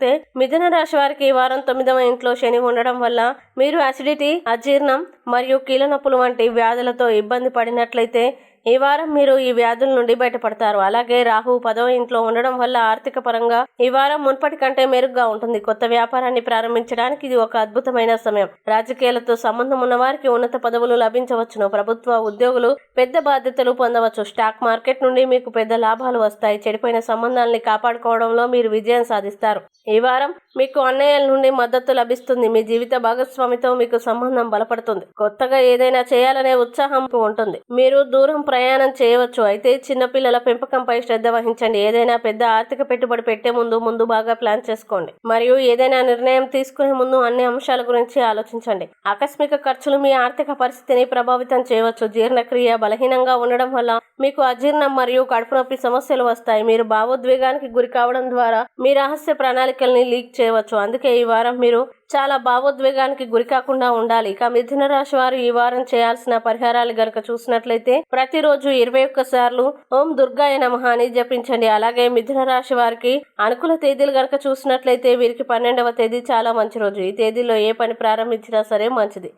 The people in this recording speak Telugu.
అయితే మిథున రాశి వారికి ఈ వారం 9వ ఇంట్లో శని ఉండడం వల్ల మీరు అసిడిటీ, అజీర్ణం మరియు కీళ్ళ నొప్పులు వంటి వ్యాధులతో ఇబ్బంది పడినట్లయితే ఈ వారం మీరు ఈ వ్యాధుల నుండి బయటపడతారు. అలాగే రాహు 10వ ఇంట్లో ఉండడం వల్ల ఆర్థిక పరంగా ఈ వారం మున్పటి కంటే మెరుగ్గా ఉంటుంది. కొత్త వ్యాపారాన్ని ప్రారంభించడానికి ఇది ఒక అద్భుతమైన సమయం. రాజకీయాలతో సంబంధం ఉన్న వారికి ఉన్నత పదవులు లభించవచ్చును. ప్రభుత్వ ఉద్యోగులు పెద్ద బాధ్యతలు పొందవచ్చు. స్టాక్ మార్కెట్ నుండి మీకు పెద్ద లాభాలు వస్తాయి. చెడిపోయిన సంబంధాలని కాపాడుకోవడంలో మీరు విజయం సాధిస్తారు. ఈ వారం మీకు అన్నయ్యల నుండి మద్దతు లభిస్తుంది. మీ జీవిత భాగస్వామితో మీకు సంబంధం బలపడుతుంది. కొత్తగా ఏదైనా చేయాలనే ఉత్సాహం ఉంటుంది. మీరు దూరం ప్రయాణం చేయవచ్చు. అయితే చిన్నపిల్లల పెంపకంపై శ్రద్ధ వహించండి. ఏదైనా పెద్ద ఆర్థిక పెట్టుబడి పెట్టే ముందు బాగా ప్లాన్ చేసుకోండి. మరియు ఏదైనా నిర్ణయం తీసుకునే ముందు అన్ని అంశాల గురించి ఆలోచించండి. ఆకస్మిక ఖర్చులు మీ ఆర్థిక పరిస్థితిని ప్రభావితం చేయవచ్చు. జీర్ణక్రియ బలహీనంగా ఉండడం వల్ల మీకు అజీర్ణం మరియు కడుపు నొప్పి సమస్యలు వస్తాయి. మీరు భావోద్వేగానికి గురి కావడం ద్వారా మీ రహస్య ప్రణాళికల్ని లీక్ చేయవచ్చు. అందుకే ఈ వారం మీరు చాలా భావోద్వేగానికి గురి కాకుండా ఉండాలి. ఇక మిథున రాశి వారు ఈ వారం చేయాల్సిన పరిహారాలు గనక చూసినట్లయితే ప్రతిరోజు 21 సార్లు ఓం దుర్గాయ నమః అని జపించండి. అలాగే మిథున రాశి వారికి అనుకూల తేదీలు గనక చూసినట్లయితే వీరికి 12వ తేదీ చాలా మంచి రోజు. ఈ తేదీలో ఏ పని ప్రారంభించినా సరే మంచిది.